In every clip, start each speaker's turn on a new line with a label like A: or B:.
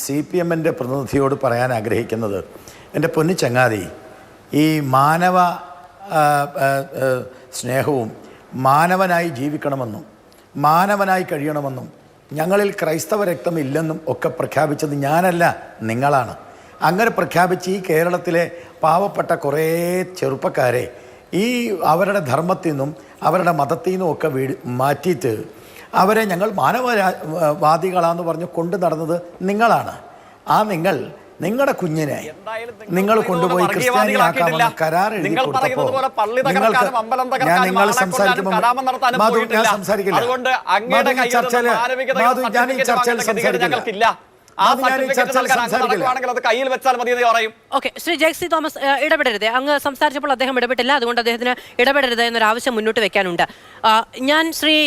A: CPM-ന്റെ പ്രതിനിധിയോട് പറയാൻ ആഗ്രഹിക്കുന്നത്, എൻ്റെ പൊന്നു ചങ്ങാതി, ഈ മാനവ സ്നേഹവും മാനവനായി ജീവിക്കണമെന്നും മാനവനായി കഴിയണമെന്നും ഞങ്ങളിൽ ക്രൈസ്തവ രക്തമില്ലെന്നും ഒക്കെ പ്രഖ്യാപിച്ചത് ഞാനല്ല, നിങ്ങളാണ്. അങ്ങനെ പ്രഖ്യാപിച്ച് ഈ കേരളത്തിലെ പാവപ്പെട്ട കുറേ ചെറുപ്പക്കാരെ ഈ അവരുടെ ധർമ്മത്തിൽ നിന്നും അവരുടെ മതത്തിൽ നിന്നും ഒക്കെ മാറ്റിയിട്ട് അവരെ ഞങ്ങൾ മാനവവാദികളാന്ന് പറഞ്ഞ് കൊണ്ടു നടന്നത് നിങ്ങളാണ്. ആ നിങ്ങളുടെ കുഞ്ഞിനെ നിങ്ങൾ കൊണ്ടുപോയി ക്രിസ്ത്യാനിയാക്കാമെന്ന് കരാർ എഴുതി കൊടുത്തപ്പോൾ ഞാൻ നിങ്ങൾ സംസാരിക്കുമ്പോൾ മാധു, ഞാൻ സംസാരിക്കില്ല. ഞാൻ ഈ ചർച്ചയിൽ സംസാരിക്കില്ല.
B: ശ്രീ ജെക്സി തോമസ് ഇടപെടരുത്. അങ്ങ് സംസാരിച്ചപ്പോൾ അദ്ദേഹം ഇടപെട്ടില്ല, അതുകൊണ്ട് അദ്ദേഹത്തിന് ഇടപെടരുത് എന്നൊരു ആവശ്യം മുന്നോട്ട് വെക്കാനുണ്ട്. ഞാൻ ശ്രീ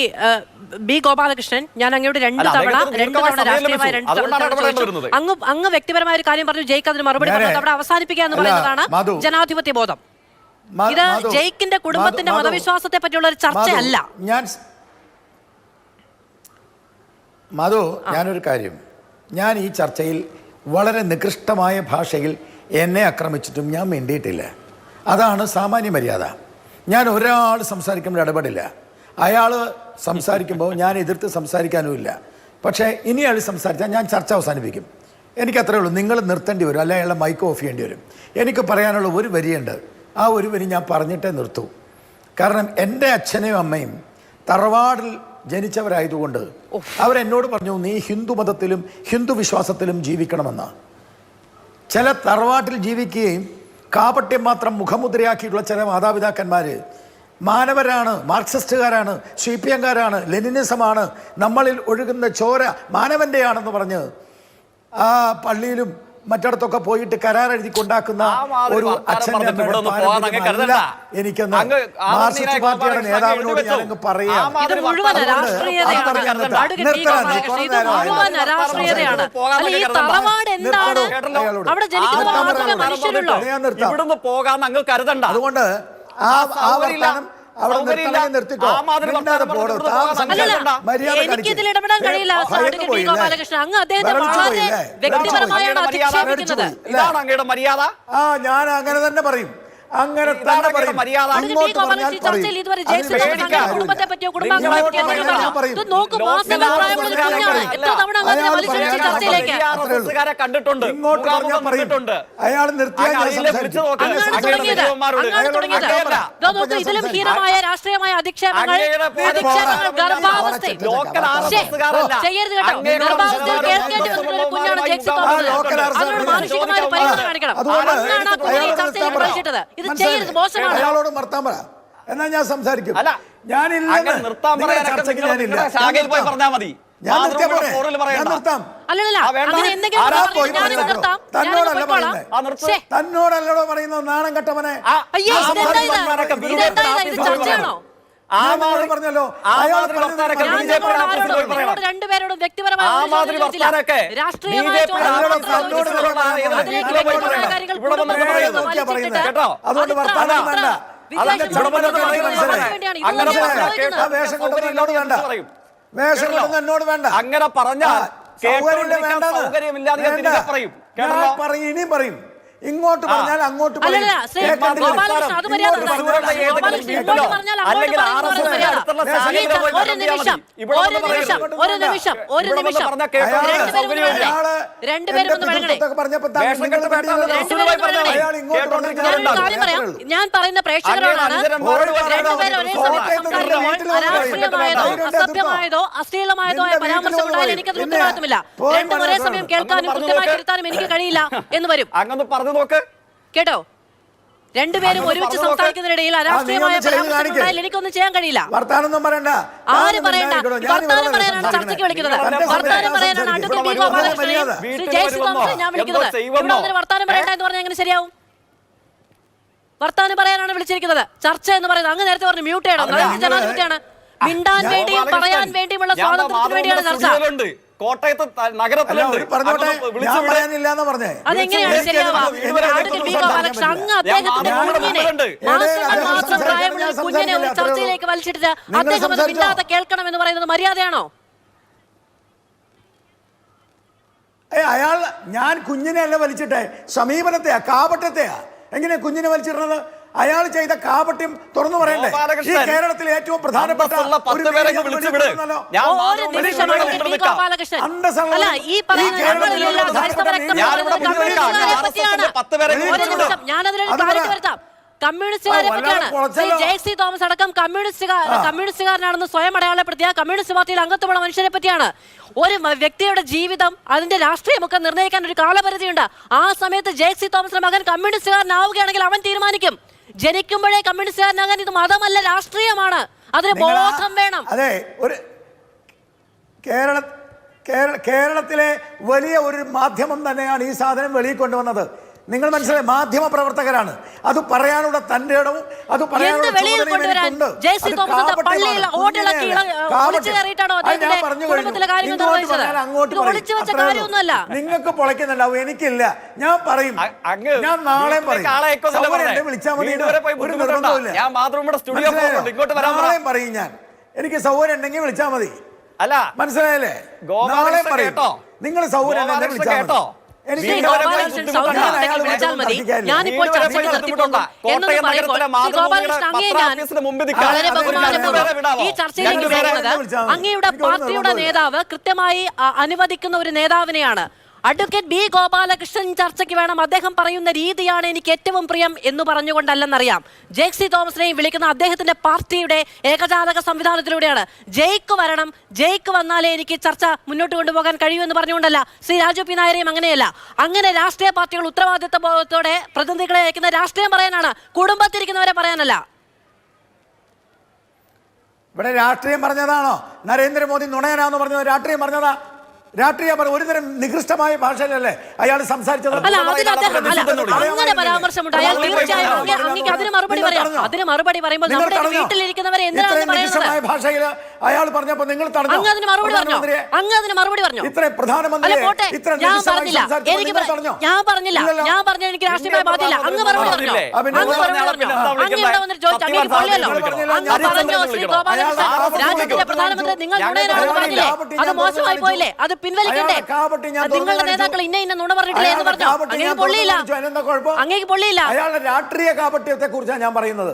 B: ബി ഗോപാലകൃഷ്ണൻ, ഞാൻ അങ്ങോട്ട് രണ്ട് തവണ രാഷ്ട്രീയമായ അങ്ങ് വ്യക്തിപരമായ ഒരു കാര്യം പറഞ്ഞു, ജയ്ക്ക് അതിന് മറുപടി പറഞ്ഞത് അവിടെ അവസാനിപ്പിക്കുക എന്ന് പറയുന്നതാണ് ജനാധിപത്യ ബോധം. ഇത് ജയ്ക്കിന്റെ കുടുംബത്തിന്റെ മതവിശ്വാസത്തെ പറ്റിയുള്ള ഒരു ചർച്ചയല്ല.
A: മധു, ഞാനൊരു കാര്യം, ഞാൻ ഈ ചർച്ചയിൽ വളരെ നികൃഷ്ടമായ ഭാഷയിൽ എന്നെ ആക്രമിച്ചിട്ടും ഞാൻ മിണ്ടിയിട്ടില്ല. അതാണ് സാമാന്യ മര്യാദ. ഞാൻ ഒരാൾ സംസാരിക്കുമ്പോൾ ഇടപെടില്ല. അയാൾ സംസാരിക്കുമ്പോൾ ഞാൻ എതിർത്ത് സംസാരിക്കാനുമില്ല. പക്ഷേ ഇനി അയാൾ സംസാരിച്ചാൽ ഞാൻ ചർച്ച അവസാനിപ്പിക്കും. എനിക്കത്രേ ഉള്ളൂ. നിങ്ങൾ നിർത്തേണ്ടി വരും, അല്ലെങ്കിൽ അയാളെ മൈക്ക് ഓഫ് ചെയ്യേണ്ടി വരും. എനിക്ക് പറയാനുള്ള ഒരു വരിയുണ്ട്, ആ ഒരു വരി ഞാൻ പറഞ്ഞിട്ടേ നിർത്തൂ. കാരണം എൻ്റെ അച്ഛനെയും അമ്മയും തറവാടിൽ ജനിച്ചവരായതുകൊണ്ട് അവരെന്നോട് പറഞ്ഞു, നീ ഹിന്ദു മതത്തിലും ഹിന്ദു വിശ്വാസത്തിലും ജീവിക്കണമെന്ന്. ചില തറവാട്ടിൽ ജീവിക്കുകയും കാപട്യം മാത്രം മുഖമുദ്രയാക്കിയിട്ടുള്ള ചില മാതാപിതാക്കന്മാർ മാനവരാണ്, മാർക്സിസ്റ്റുകാരാണ്, CPM-കാരാണ്, ലെനിനിസമാണ്, നമ്മളിൽ ഒഴുകുന്ന ചോര മാനവൻ്റെയാണെന്ന് പറഞ്ഞ് ആ പള്ളിയിലും മറ്റിടത്തൊക്കെ പോയിട്ട് കരാർ എഴുതി കൊണ്ടാക്കുന്ന ഒരു അച്ഛൻ്റെ എനിക്കെന്ന് മാർക്സിസ്റ്റ് പാർട്ടിയുടെ നേതാവിനോട് ഞാനങ്ങ് പറയാം. അതുകൊണ്ട്
B: എനിക്കിതിൽ ഇടപെടാൻ കഴിയില്ല. അങ്ങ് അദ്ദേഹത്തെ വളരെ വ്യക്തിപരമായാണ് അധിക്ഷേപിക്കുന്നത്.
A: ഇതാണ് അങ്ങയുടെ മര്യാദ. ഞാൻ അങ്ങനെ തന്നെ പറയും, അങ്ങനെ തന്നെ പറയും.
B: കുടുംബത്തെ പറ്റിയോ കുടുംബാംഗങ്ങളെ പറ്റിയോ
C: കണ്ടിട്ടുണ്ട്.
A: അയാൾ
B: ഇതിലും ഹീനമായ രാഷ്ട്രീയമായ അധിക്ഷേപങ്ങൾ ഗർഭാവസ്ഥയിൽ ചെയ്യരുത് കേട്ടോ. ഗർഭാവസ്ഥയിൽ കേൾക്കേണ്ടി വന്നിട്ടുള്ള കുഞ്ഞാണ് ജെക്സി തോമസ്. അതിനോട് മാനുഷികമായ പരിഗണന കാണിക്കണം. അതാണ് ചർച്ചയിൽ പ്രവേശിച്ചത്. ഇത് ചെയ്യരുത്, മോശമാണ്.
A: അയാളോട് നിർത്താൻ പറ, എന്നാ ഞാൻ സംസാരിക്കും. ഞാനില്ല, ചർച്ചയ്ക്ക് ഞാനില്ല.
C: പറഞ്ഞാൽ മതി.
A: തന്നോടല്ലോ പറയുന്നത്, നാണം കെട്ടവനെ. പറഞ്ഞല്ലോ
B: രണ്ടുപേരോടും വ്യക്തിപരമായ
A: അതുകൊണ്ട് വർത്താനം വേണ്ട. വേഷം കൊണ്ടൊന്നും എന്നോട് വേണ്ട.
C: അങ്ങനെ പറഞ്ഞാൽ
A: ഇനിയും പറയും. ഇങ്ങോട്ട് പറഞ്ഞാൽ അങ്ങോട്ട് പറയും.
B: ഞാൻ പറയുന്ന പ്രേക്ഷകരോടാണ്, അസഭ്യമായതോ അശ്ലീലമായതോ ആയ പരാമർശം ഉണ്ടായാലും എനിക്കത് ഉത്തരവാദിത്തമില്ല. രണ്ടും ഒരേ സമയം കേൾക്കാനും കൃത്യമായി തിരുത്താനും എനിക്ക് കഴിയില്ല എന്ന് വരും. കേട്ടോ, രണ്ടുപേരും ഒരുമിച്ച് സംസാരിക്കുന്നതിനിടയിൽ അരാഷ്ട്രീയമായ എനിക്കൊന്നും ചെയ്യാൻ കഴിയില്ല. ആര് പറയണ്ട, വർത്താനം പറയാനാണ് ചർച്ചയ്ക്ക് വിളിക്കുന്നത്. വർത്താനം പറയാനാണ് അഡ്വക്കേറ്റ് ബി ഗോപാലകൃഷ്ണനെയും ശ്രീ ജെയ്സി തോമസിനെ ഞാൻ വിളിക്കുന്നത്. ഇവിടെ ഒന്നിന് വർത്താനം പറയണ്ട എന്ന് പറഞ്ഞാൽ എങ്ങനെ ശരിയാവും? വർത്താനം പറയാനാണ് വിളിച്ചിരിക്കുന്നത്. ചർച്ച എന്ന് പറയുന്നത് അങ്ങ് നേരത്തെ പറഞ്ഞു മ്യൂട്ട് ചെയ്യണം. ജനാധിപത്യമാണ്. മിണ്ടാൻ വേണ്ടിയും പറയാൻ വേണ്ടിയുമുള്ള സ്വാതന്ത്ര്യത്തിന് വേണ്ടിയാണ് ചർച്ച.
C: കോട്ടയത്ത് നഗരത്തിലുണ്ട്.
B: അതെങ്ങനെയാണ് ശരിയാവുക? അങ്ങ് അദ്ദേഹത്തിന്റെ മാത്രം പ്രായമുള്ള കുഞ്ഞിനെ ഒരു ചർച്ചയിലേക്ക് വലിച്ചിട്ട് അദ്ദേഹം മിണ്ടാതെ കേൾക്കണം എന്ന് പറയുന്നത് മര്യാദയാണോ?
A: അയാൾ ഞാൻ കുഞ്ഞിനെ അല്ല വലിച്ചിട്ടെ, സമീപനത്തെയാ, കാപട്യത്തെയാ. എങ്ങനെയാ കുഞ്ഞിനെ വലിച്ചിടുന്നത്? അയാൾ ചെയ്ത കാപട്യം തുറന്നു പറയണ്ടേ? ഈ കേരളത്തിലെ ഏറ്റവും പ്രധാനപ്പെട്ട ഒരു
B: കമ്മ്യൂണിസ്റ്റുകാരെ പറ്റിയാണ്. ജെ.സി. തോമസ് അടക്കം കമ്മ്യൂണിസ്റ്റുകാരനാണെന്ന് സ്വയം അടയാളപ്പെടുത്തിയ കമ്മ്യൂണിസ്റ്റ് പാർട്ടിയിൽ അംഗത്വമുള്ള മനുഷ്യരെ പറ്റിയാണ്. ഒരു വ്യക്തിയുടെ ജീവിതം, അതിന്റെ രാഷ്ട്രീയമൊക്കെ നിർണ്ണയിക്കാൻ ഒരു കാലപരിധിയുണ്ട്. ആ സമയത്ത് ജെ.സി. തോമസിന്റെ മകൻ കമ്മ്യൂണിസ്റ്റുകാരനാവുകയാണെങ്കിൽ അവൻ തീരുമാനിക്കും. ജനിക്കുമ്പോഴേ കമ്മ്യൂണിസ്റ്റുകാരനാകാൻ ഇത് മതമല്ല, രാഷ്ട്രീയമാണ്. അതിന് ബോധം വേണം.
A: അതെ, ഒരു കേരളത്തിലെ വലിയ ഒരു മാധ്യമം തന്നെയാണ് ഈ സാധനം വെളിയിൽ കൊണ്ടുവന്നത്. നിങ്ങൾ മനസ്സിലായി, മാധ്യമ പ്രവർത്തകരാണ്. അത് പറയാനുള്ള തന്റെ ഇടവും അത് പറയാനുള്ള നിങ്ങൾക്ക് പൊളയ്ക്കുന്നുണ്ടാവും, എനിക്കില്ല. ഞാൻ പറയും, ഞാൻ നാളെ പറയും, വിളിച്ചാൽ മതി, ഒരു നിർബന്ധമില്ല. നാളെയും പറയും ഞാൻ, എനിക്ക് സൗകര്യം ഉണ്ടെങ്കിൽ വിളിച്ചാൽ മതി.
C: അല്ല,
A: മനസ്സിലായല്ലേ? നാളെ പറയും, നിങ്ങൾ സൗകര്യം ഉണ്ടെങ്കിൽ വിളിച്ചാൽ മതി.
B: അങ്ങയുടെ പാർട്ടിയുടെ നേതാവ് കൃത്യമായി അനുവദിക്കുന്ന ഒരു നേതാവിനെയാണ്. അഡ്വക്കേറ്റ് ബി ഗോപാലകൃഷ്ണൻ ചർച്ചയ്ക്ക് വേണം, അദ്ദേഹം പറയുന്ന രീതിയാണ് എനിക്ക് ഏറ്റവും പ്രിയം എന്ന് പറഞ്ഞുകൊണ്ടല്ലെന്നറിയാം. ജെ.സി. തോമസിനെയും വിളിക്കുന്ന അദ്ദേഹത്തിന്റെ പാർട്ടിയുടെ ഏകജാലക സംവിധാനത്തിലൂടെയാണ്. ജയിക്ക് വരണം, ജയിക്ക് വന്നാലേ എനിക്ക് ചർച്ച മുന്നോട്ട് കൊണ്ടുപോകാൻ കഴിയൂ എന്ന് പറഞ്ഞുകൊണ്ടല്ല. ശ്രീ രാജു പി നായരെയും അങ്ങനെയല്ല. അങ്ങനെ രാഷ്ട്രീയ പാർട്ടികൾ ഉത്തരവാദിത്വത്തോടെ പ്രതിനിധികളെ അയക്കുന്ന രാഷ്ട്രീയം പറയാനാണ്, കുടുംബത്തിരിക്കുന്നവരെ പറയാനല്ല.
A: ഇവിടെ രാഷ്ട്രീയം പറഞ്ഞതാണോ? നരേന്ദ്രമോദി നുണയനാന്ന് പറഞ്ഞത് രാഷ്ട്രീയം പറഞ്ഞതാ? രാഷ്ട്രീയം ഒരുതരം നികൃഷ്ടമായ ഭാഷയിലല്ലേ അയാൾ സംസാരിച്ചത്?
B: അങ്ങനെ പരാമർശമുണ്ട്. അയാൾ തീർച്ചയായും അങ്ങേക്ക് അതിന് മറുപടി പറയാം. അതിന് മറുപടി പറയുമ്പോൾ നമ്മുടെ വീട്ടിലിരിക്കുന്നവരെ എന്തിനാണ്
A: ഭാഷയിൽ അയാൾ പറഞ്ഞപ്പോൾ നിങ്ങൾ
B: അങ്ങ് അതിന് മറുപടി പറഞ്ഞു. അങ്ങ് അതിന് മറുപടി പറഞ്ഞു.
A: ഇത്രയും പ്രധാനമന്ത്രി
B: ഞാൻ പറഞ്ഞില്ല, ഞാൻ പറഞ്ഞില്ല, ഞാൻ പറഞ്ഞ എനിക്ക് രാഷ്ട്രീയമായ ബാധ്യത. അങ്ങ് മറുപടി പറഞ്ഞു. അങ്ങ് മറുപടി പറഞ്ഞു. അങ്ങ് ഇവിടെ വന്നിട്ട് ചോദിച്ചു, അങ്ങേക്ക് പൊള്ളിയല്ലോ. അങ്ങ് പറഞ്ഞു ശ്രീ ഗോപാലകൃഷ്ണൻ രാജ്യത്തിന്റെ പ്രധാനമന്ത്രി നിങ്ങൾ നുണയനാണെന്ന് പറഞ്ഞില്ലേ? അത് മോശമായി പോയില്ലേ? അത് പിൻവലിക്കണ്ടേ? നിങ്ങളുടെ നേതാക്കൾ ഇന്ന നുണ പറഞ്ഞിട്ടില്ലേ എന്ന് പറഞ്ഞു. അങ്ങേക്ക് പൊള്ളിയില്ല, അങ്ങേക്ക് പൊള്ളിയില്ല.
A: അയാളുടെ രാഷ്ട്രീയ കാപട്യത്തെ കുറിച്ചാണ് ഞാൻ പറയുന്നത്.